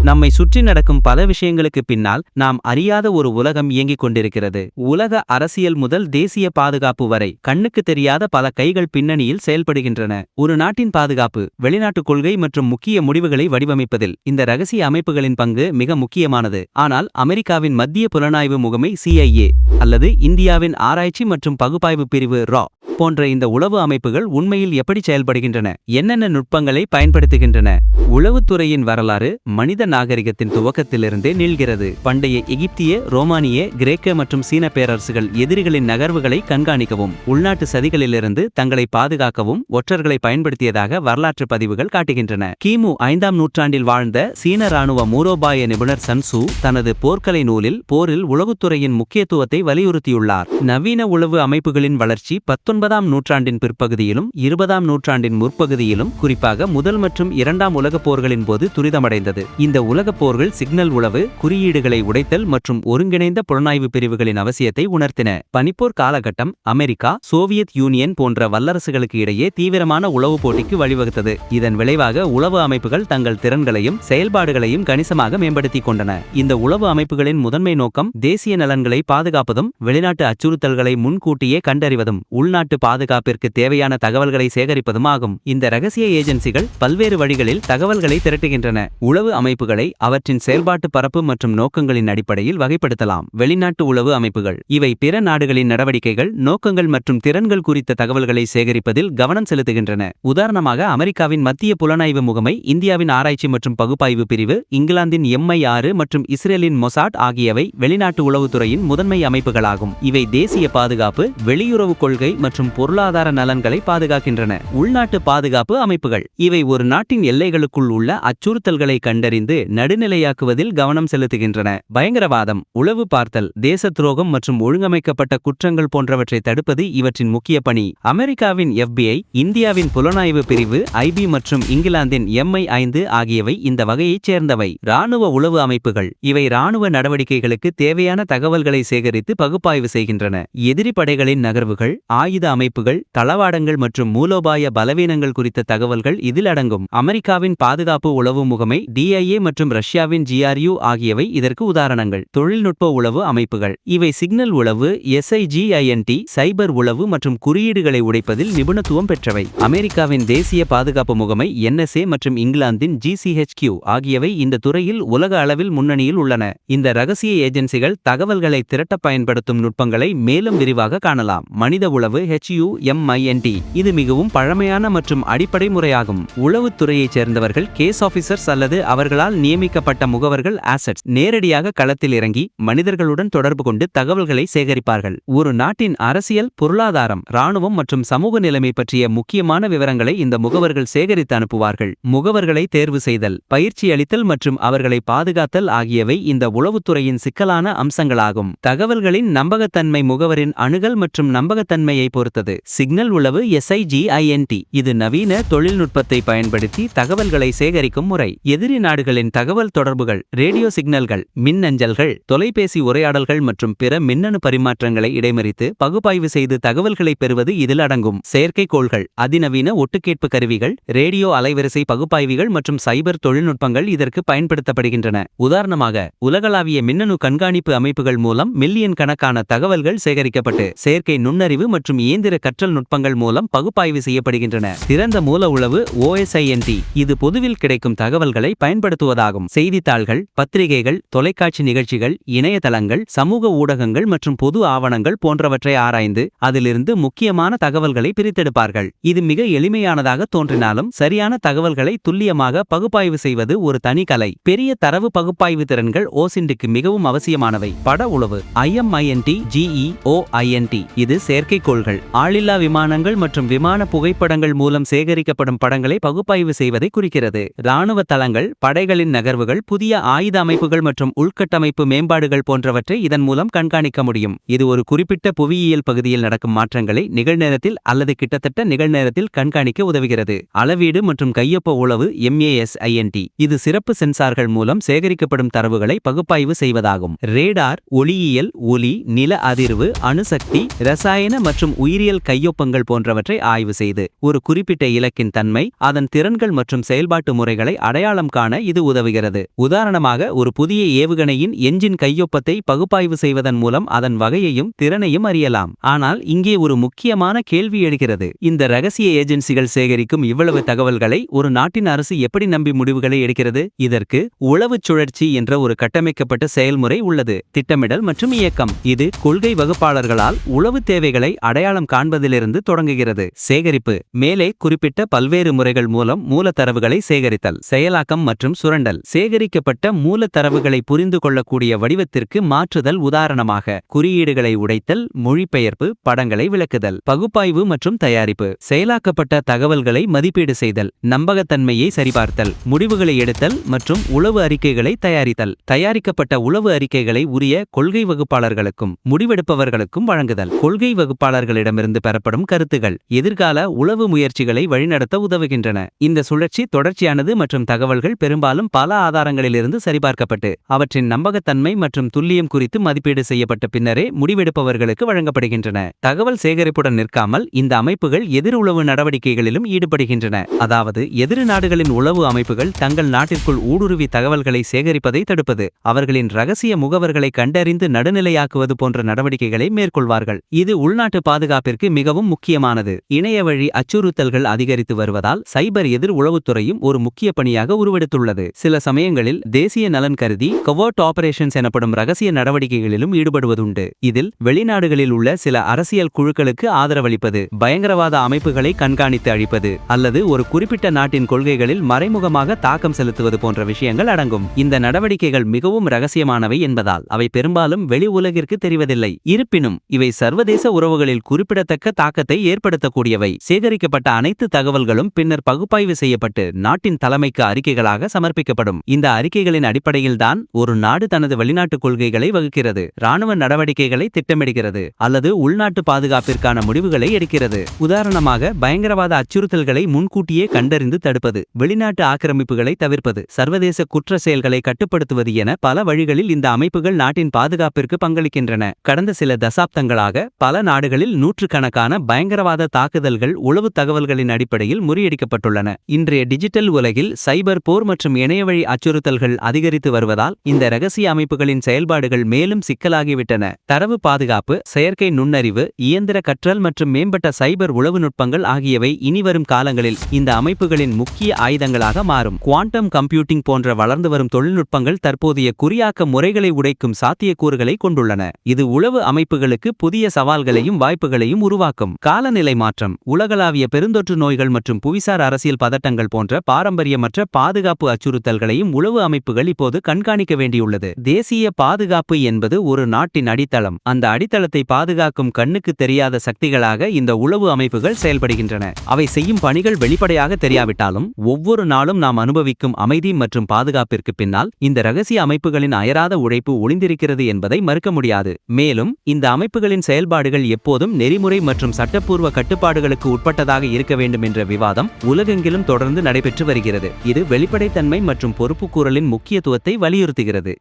நம்மை சுற்றி நடக்கும் பல விஷயங்களுக்கு பின்னால் நாம் அறியாத ஒரு உலகம் இயங்கிக் கொண்டிருக்கிறது. உலக அரசியல் முதல் தேசிய பாதுகாப்பு வரை கண்ணுக்கு தெரியாத பல கைகள் பின்னணியில் செயல்படுகின்றன. ஒரு நாட்டின் பாதுகாப்பு, வெளிநாட்டு கொள்கை மற்றும் முக்கிய முடிவுகளை வடிவமைப்பதில் இந்த ரகசிய அமைப்புகளின் பங்கு மிக முக்கியமானது. ஆனால் அமெரிக்காவின் மத்திய புலனாய்வு முகமை CIA அல்லது இந்தியாவின் ஆராய்ச்சி மற்றும் பகுப்பாய்வு பிரிவு RAW போன்ற இந்த உளவு அமைப்புகள் உண்மையில் எப்படி செயல்படுகின்றன, என்னென்ன நுட்பங்களை பயன்படுத்துகின்றன? உளவுத்துறையின் வரலாறு மனித நாகரிகத்தின் துவக்கத்திலிருந்தே நீள்கிறது. பண்டைய எகிப்திய, ரோமானிய, கிரேக்க மற்றும் சீன பேரரசுகள் எதிரிகளின் நகர்வுகளை கண்காணிக்கவும் உள்நாட்டு சதிகளிலிருந்து தங்களை பாதுகாக்கவும் ஒற்றர்களை பயன்படுத்தியதாக வரலாற்று பதிவுகள் காட்டுகின்றன. கிமு 5ஆம் நூற்றாண்டில் வாழ்ந்த சீன இராணுவ மூலோபாய நிபுணர் சன் சூ தனது போர்க்கலை நூலில் போரில் உளவுத்துறையின் முக்கியத்துவத்தை வலியுறுத்தியுள்ளார். நவீன உளவு அமைப்புகளின் வளர்ச்சி 19ஆம் நூற்றாண்டின் பிற்பகுதியிலும் 20ஆம் நூற்றாண்டின் முற்பகுதியிலும், குறிப்பாக முதல் மற்றும் இரண்டாம் உலகப் போர்களின் போது துரிதமடைந்தது. இந்த உலகப் போர்கள் சிக்னல் உளவு, குறியீடுகளை உடைத்தல் மற்றும் ஒருங்கிணைந்த புலனாய்வு பிரிவுகளின் அவசியத்தை உணர்த்தின. பனிப்போர் காலகட்டம் அமெரிக்கா, சோவியத் யூனியன் போன்ற வல்லரசுகளுக்கு இடையே தீவிரமான உளவு போட்டிக்கு வழிவகுத்தது. இதன் விளைவாக உளவு அமைப்புகள் தங்கள் திறன்களையும் செயல்பாடுகளையும் கணிசமாக மேம்படுத்திக் கொண்டன. இந்த உளவு அமைப்புகளின் முதன்மை நோக்கம் தேசிய நலன்களை பாதுகாப்பதும் வெளிநாட்டு அச்சுறுத்தல்களை முன்கூட்டியே கண்டறிவதும் உள்நாட்டு பாதுகாப்பிற்கு தேவையான தகவல்களை சேகரிப்பதும் ஆகும். இந்த ரகசிய ஏஜென்சிகள் பல்வேறு வழிகளில் தகவல்களை திரட்டுகின்றன. உளவு அமைப்புகளை அவற்றின் செயல்பாட்டு பரப்பு மற்றும் நோக்கங்களின் அடிப்படையில் வகைப்படுத்தலாம். வெளிநாட்டு உளவு அமைப்புகள் இவை பிற நாடுகளின் நடவடிக்கைகள், நோக்கங்கள் மற்றும் திறன்கள் குறித்த தகவல்களை சேகரிப்பதில் கவனம் செலுத்துகின்றன. உதாரணமாக, அமெரிக்காவின் மத்திய புலனாய்வு முகமை, இந்தியாவின் ஆராய்ச்சி மற்றும் பகுப்பாய்வு பிரிவு, இங்கிலாந்தின் MI6 மற்றும் இஸ்ரேலின் மொசாட் ஆகியவை வெளிநாட்டு உளவுத்துறையின் முதன்மை அமைப்புகளாகும். இவை தேசிய பாதுகாப்பு, வெளியுறவு கொள்கை மற்றும் பொருளாதார நலன்களை பாதுகாக்கின்றன. உள்நாட்டு பாதுகாப்பு அமைப்புகள் இவை ஒரு நாட்டின் எல்லைகளுக்குள் உள்ள அச்சுறுத்தல்களை கண்டறிந்து நடுநிலையாக்குவதில் கவனம் செலுத்துகின்றன. பயங்கரவாதம், உளவு பார்த்தல், தேச துரோகம் மற்றும் ஒழுங்கமைக்கப்பட்ட குற்றங்கள் போன்றவற்றை தடுப்பது இவற்றின் முக்கிய பணி. அமெரிக்காவின் FBI, இந்தியாவின் புலனாய்வு பிரிவு IB மற்றும் இங்கிலாந்தின் MI5 ஆகியவை இந்த வகையைச் சேர்ந்தவை. இராணுவ உளவு அமைப்புகள் இவை இராணுவ நடவடிக்கைகளுக்கு தேவையான தகவல்களை சேகரித்து பகுப்பாய்வு செய்கின்றன. எதிரி படைகளின் நகர்வுகள், ஆயுத அமைப்புகள், தளவாடங்கள் மற்றும் மூலோபாய பலவீனங்கள் குறித்த தகவல்கள் இதில் அடங்கும். அமெரிக்காவின் பாதுகாப்பு உளவு முகமை DIA மற்றும் ரஷ்யாவின் GRU ஆகியவை இதற்கு உதாரணங்கள். தொழில்நுட்ப உளவு அமைப்புகள் இவை சிக்னல் உளவு, SIGINT, சைபர் உளவு மற்றும் குறியீடுகளை உடைப்பதில் நிபுணத்துவம் பெற்றவை. அமெரிக்காவின் தேசிய பாதுகாப்பு முகமை NSA மற்றும் இங்கிலாந்தின் GCHQ ஆகியவை இந்த துறையில் உலக அளவில் முன்னணியில் உள்ளன. இந்த ரகசிய ஏஜென்சிகள் தகவல்களை திரட்ட பயன்படுத்தும் நுட்பங்களை மேலும் விரிவாக காணலாம். மனித உளவு HUMINT இது மிகவும் பழமையான மற்றும் அடிப்படை முறையாகும். உளவுத்துறையைச் சேர்ந்தவர்கள் கேஸ் ஆபீசர்ஸ் அல்லது அவர்களால் நியமிக்கப்பட்ட முகவர்கள் ஆசெட்ஸ் நேரடியாக களத்தில் இறங்கி மனிதர்களுடன் தொடர்பு கொண்டு தகவல்களை சேகரிப்பார்கள். ஒரு நாட்டின் அரசியல், பொருளாதாரம், இராணுவம் மற்றும் சமூக நிலைமை பற்றிய முக்கியமான விவரங்களை இந்த முகவர்கள் சேகரித்து அனுப்புவார்கள். முகவர்களை தேர்வு செய்தல், பயிற்சி அளித்தல் மற்றும் அவர்களை பாதுகாத்தல் ஆகியவை இந்த உளவுத்துறையின் சிக்கலான அம்சங்களாகும். தகவல்களின் நம்பகத்தன்மை முகவரின் அணுகல் மற்றும் நம்பகத்தன்மையை பொறுத்தது. சிக்னல் உளவு SIGINT இது நவீன தொழில்நுட்பத்தை பயன்படுத்தி தகவல்களை சேகரிக்கும் முறை. எதிரி நாடுகளின் தகவல் தொடர்புகள், ரேடியோ சிக்னல்கள், மின்னஞ்சல்கள், தொலைபேசி உரையாடல்கள் மற்றும் பிற மின்னணு பரிமாற்றங்களை இடைமறித்து பகுப்பாய்வு செய்து தகவல்களை பெறுவது இதில் அடங்கும். செயற்கைக்கோள்கள், அதிநவீன ஒட்டுக்கேட்பு கருவிகள், ரேடியோ அலைவரிசை பகுப்பாய்விகள் மற்றும் சைபர் தொழில்நுட்பங்கள் இதற்கு பயன்படுத்தப்படுகின்றன. உதாரணமாக, உலகளாவிய மின்னணு கண்காணிப்பு அமைப்புகள் மூலம் மில்லியன் கணக்கான தகவல்கள் சேகரிக்கப்பட்டு செயற்கை நுண்ணறிவு மற்றும் இயந்திர கற்றல் நுட்பங்கள் மூலம் பகுப்பாய்வு செய்யப்படுகின்றன. திறந்த மூல உளவு OSINT இது பொதுவில் கிடைக்கும் தகவல்களை பயன்படுத்துவதாகும். செய்தித்தாள்கள், பத்திரிகைகள், தொலைக்காட்சி நிகழ்ச்சிகள், இணையதளங்கள், சமூக ஊடகங்கள் மற்றும் பொது ஆவணங்கள் போன்றவற்றை ஆராய்ந்து அதிலிருந்து முக்கியமான தகவல்களை பிரித்தெடுப்பார்கள். இது மிக எளிமையானதாக தோன்றினாலும் சரியான தகவல்களை துல்லியமாக பகுப்பாய்வு செய்வது ஒரு தனி கலை. பெரிய தரவு பகுப்பாய்வு திறன்கள் OSINTக்கு மிகவும் அவசியமானவை. பட உளவு IMINT GEOINT இது செயற்கைக்கோள்கள், ஆளில்லா விமானங்கள் மற்றும் விமான புகைப்படங்கள் மூலம் சேகரிக்கப்படும் படங்களை பகுப்பாய்வு செய்வதை குறிக்கிறது. இராணுவ தளங்கள், படைகளின் நகர்வுகள், புதிய ஆயுத அமைப்புகள் மற்றும் உள்கட்டமைப்பு மேம்பாடுகள் போன்றவற்றை இதன் மூலம் கண்காணிக்க முடியும். இது ஒரு குறிப்பிட்ட புவியியல் பகுதியில் நடக்கும் மாற்றங்களை நிகழ்நேரத்தில் அல்லது கிட்டத்தட்ட நிகழ்நேரத்தில் கண்காணிக்க உதவுகிறது. அளவீடு மற்றும் கையொப்ப உளவு MASINT இது சிறப்பு சென்சார்கள் மூலம் சேகரிக்கப்படும் தரவுகளை பகுப்பாய்வு செய்வதாகும். ரேடார் ஒளியியல், ஒலி, நில அதிர்வு, அணுசக்தி, இரசாயன மற்றும் உயிரியல் கையொப்பங்கள் போன்றவற்றை ஆய்வு செய்து ஒரு குறிப்பிட்ட இலக்கின் தன்மை, அதன் திறன்கள் மற்றும் செயல்பாட்டு முறைகளை அடையாளம் காண இது உதவுகிறது. உதாரணமாக, ஒரு புதிய ஏவுகணையின் என்ஜின் கையொப்பத்தை பகுப்பாய்வு செய்வதன் மூலம் அதன் வகையையும் திறனையும் அறியலாம். ஆனால் இங்கே ஒரு முக்கியமான கேள்வி எழுகிறது. இந்த ரகசிய ஏஜென்சிகள் சேகரிக்கும் இவ்வளவு தகவல்களை ஒரு நாட்டின் அரசு எப்படி நம்பி முடிவுகளை எடுக்கிறது? இதற்கு உளவுச் சுழற்சி என்ற ஒரு கட்டமைக்கப்பட்ட செயல்முறை உள்ளது. திட்டமிடல் மற்றும் இயக்கம். இது கொள்கை வகுப்பாளர்களால் உளவு தேவைகளை அடையாளம் காண்பதிலிருந்து தொடங்குகிறது. சேகரிப்பு. மேலே குறிப்பிட்ட பல்வேறு முறைகள் மூலம் மூலத்தரவுகளை சேகரித்தல், செயலாக்கம் மற்றும் சுரண்டல். சேகரிக்கப்பட்ட மூலத்தரவுகளை புரிந்து கொள்ளக்கூடிய வடிவத்திற்கு மாற்றுதல். உதாரணமாக, குறியீடுகளை உடைத்தல், மொழிபெயர்ப்பு, படங்களை விளக்குதல். பகுப்பாய்வு மற்றும் தயாரிப்பு. செயலாக்கப்பட்ட தகவல்களை மதிப்பீடு செய்தல், நம்பகத்தன்மையை சரிபார்த்தல், முடிவுகளை எடுத்தல் மற்றும் உளவு அறிக்கைகளை தயாரித்தல். தயாரிக்கப்பட்ட உளவு அறிக்கைகளை உரிய கொள்கை வகுப்பாளர்களுக்கும் முடிவெடுப்பவர்களுக்கும் வழங்குதல். கொள்கை வகுப்பாளர்களிடமிருந்து பெறப்படும் கருத்துகள் எதிர்கால உளவு முயற்சிகளை வழிநடத்த உதவுகின்றன. இந்த சுழற்சி தொடர்ச்சியானது மற்றும் தகவல்கள் பெரும்பாலும் பல ஆதாரங்களிலிருந்து சரிபார்க்கப்பட்டு அவற்றின் நம்பகத்தன்மை மற்றும் துல்லியம் குறித்து மதிப்பீடு செய்யப்பட்ட பின்னரே முடிவெடுப்பவர்களுக்கு வழங்கப்படுகின்றன. தகவல் சேகரிப்புடன் நிற்காமல் இந்த அமைப்புகள் எதிர் உளவு நடவடிக்கைகளிலும் ஈடுபடுகின்றன. அதாவது, எதிர் நாடுகளின் உளவு அமைப்புகள் தங்கள் நாட்டிற்குள் ஊடுருவி தகவல்களை சேகரிப்பதை தடுப்பது, அவர்களின் ரகசிய முகவர்களை கண்டறிந்து நடுநிலையாக்குவது போன்ற நடவடிக்கைகளை மேற்கொள்வார்கள். இது உள்நாட்டு பாதுகாப்பிற்கு மிகவும் முக்கியமானது. இணையவழி அச்சுறுத்தல்கள் அதிகரித்து வருவதால் சைபர் எதிர் உளவுத்துறையும் ஒரு முக்கிய பணியாக உருவெடுத்துள்ளது. சில சமயங்களில் தேசிய நலன் கருதி கவர்ட் ஆபரேஷன்ஸ் எனப்படும் ரகசிய நடவடிக்கைகளிலும் ஈடுபடுவதுண்டு. இதில் வெளிநாடுகளில் உள்ள சில அரசியல் குழுக்களுக்கு ஆதரவளிப்பது, பயங்கரவாத அமைப்புகளை கண்காணித்து அழிப்பது அல்லது ஒரு குறிப்பிட்ட நாட்டின் கொள்கைகளில் மறைமுகமாக தாக்கம் செலுத்துவது போன்ற விஷயங்கள் அடங்கும். இந்த நடவடிக்கைகள் மிகவும் ரகசியமானவை என்பதால் அவை பெரும்பாலும் வெளி உலகிற்கு தெரிவதில்லை. இருப்பினும் இவை சர்வதேச உறவுகளில் குறிப்பிடத்தக்க தாக்கத்தை ஏற்படுத்தக்கூடியவை. சேகரிக்கப்பட்ட அனைத்து தகவல்களும் பின்னர் பகுப்பாய்வு செய்யப்பட்டு நாட்டின் தலைமைக்கு அறிக்கைகளாக சமர்ப்பிக்கப்படும். இந்த அறிக்கைகளின் அடிப்படையில்தான் ஒரு நாடு தனது வெளிநாட்டு கொள்கைகளை வகுக்கிறது, இராணுவ நடவடிக்கைகளை திட்டமிடுகிறது அல்லது உள்நாட்டு பாதுகாப்பிற்கான முடிவுகளை எடுக்கிறது. உதாரணமாக, பயங்கரவாத அச்சுறுத்தல்களை முன்கூட்டியே கண்டறிந்து தடுப்பது, வெளிநாட்டு ஆக்கிரமிப்புகளை தவிர்ப்பது, சர்வதேச குற்ற செயல்களை கட்டுப்படுத்துவது என பல வழிகளில் இந்த அமைப்புகள் நாட்டின் பாதுகாப்பிற்கு பங்களிக்கின்றன. கடந்த சில தசாப்தங்களாக பல நாடுகளில் நூற்றுக்கணக்கான பயங்கரவாத தாக்குதல்கள் உளவு தகவல்களின் அடிப்படையில் முறியடிக்கப்பட்டுள்ளன. இன்றைய டிஜிட்டல் உலகில் சைபர் போர் மற்றும் இணையவழி அச்சுறுத்தல்கள் அதிகரித்து வருவதால் இந்த ரகசிய அமைப்புகளின் செயல்பாடுகள் மேலும் சிக்கலாகிவிட்டன. தரவு பாதுகாப்பு, செயற்கை நுண்ணறிவு, இயந்திர கற்றல் மற்றும் மேம்பட்ட சைபர் உளவு நுட்பங்கள் ஆகியவை இனிவரும் காலங்களில் இந்த அமைப்புகளின் முக்கிய ஆயுதங்களாக மாறும். குவாண்டம் கம்ப்யூட்டிங் போன்ற வளர்ந்து வரும் தொழில்நுட்பங்கள் தற்போதைய குறியாக்க முறைகளை உடைக்கும் சாத்தியக்கூறுகளை கொண்டுள்ளன. இது உளவு அமைப்புகளுக்கு புதிய சவால்களையும் வாய்ப்புகளையும் உருவாக்கும். காலநிலை மாற்றம். உலகளாவிய பெருந்தொற்று நோய்கள் மற்றும் புவிசார் அரசியல் பதட்டங்கள் போன்ற பாரம்பரியமற்ற பாதுகாப்பு அச்சுறுத்தல்களையும் உளவு அமைப்புகள் இப்போது கண்காணிக்க வேண்டியுள்ளது. தேசிய பாதுகாப்பு என்பது ஒரு நாட்டின் அடித்தளம். அந்த அடித்தளத்தை பாதுகாக்கும் கண்ணுக்கு தெரியாத சக்திகளாக இந்த உளவு அமைப்புகள் செயல்படுகின்றன. அவை செய்யும் பணிகள் வெளிப்படையாக தெரியாவிட்டாலும் ஒவ்வொரு நாளும் நாம் அனுபவிக்கும் அமைதி மற்றும் பாதுகாப்பிற்கு பின்னால் இந்த ரகசிய அமைப்புகளின் அயராத உழைப்பு ஒளிந்திருக்கிறது என்பதை மறுக்க முடியாது. மேலும் இந்த அமைப்புகளின் செயல்பாடுகள் எப்போதும் நெறிமுறை மற்றும் சட்டப்பூர்வ கட்டுப்பாடுகளுக்கு உட்பட்டதாக இருக்க வேண்டும் என்ற விவாதம் உலகெங்கிலும் தொடர்ந்து நடைபெற்று வருகிறது. இது வெளிப்படைத்தன்மை மற்றும் பொறுப்புக்கூறலின் முக்கியத்துவத்தை வலியுறுத்துகிறது.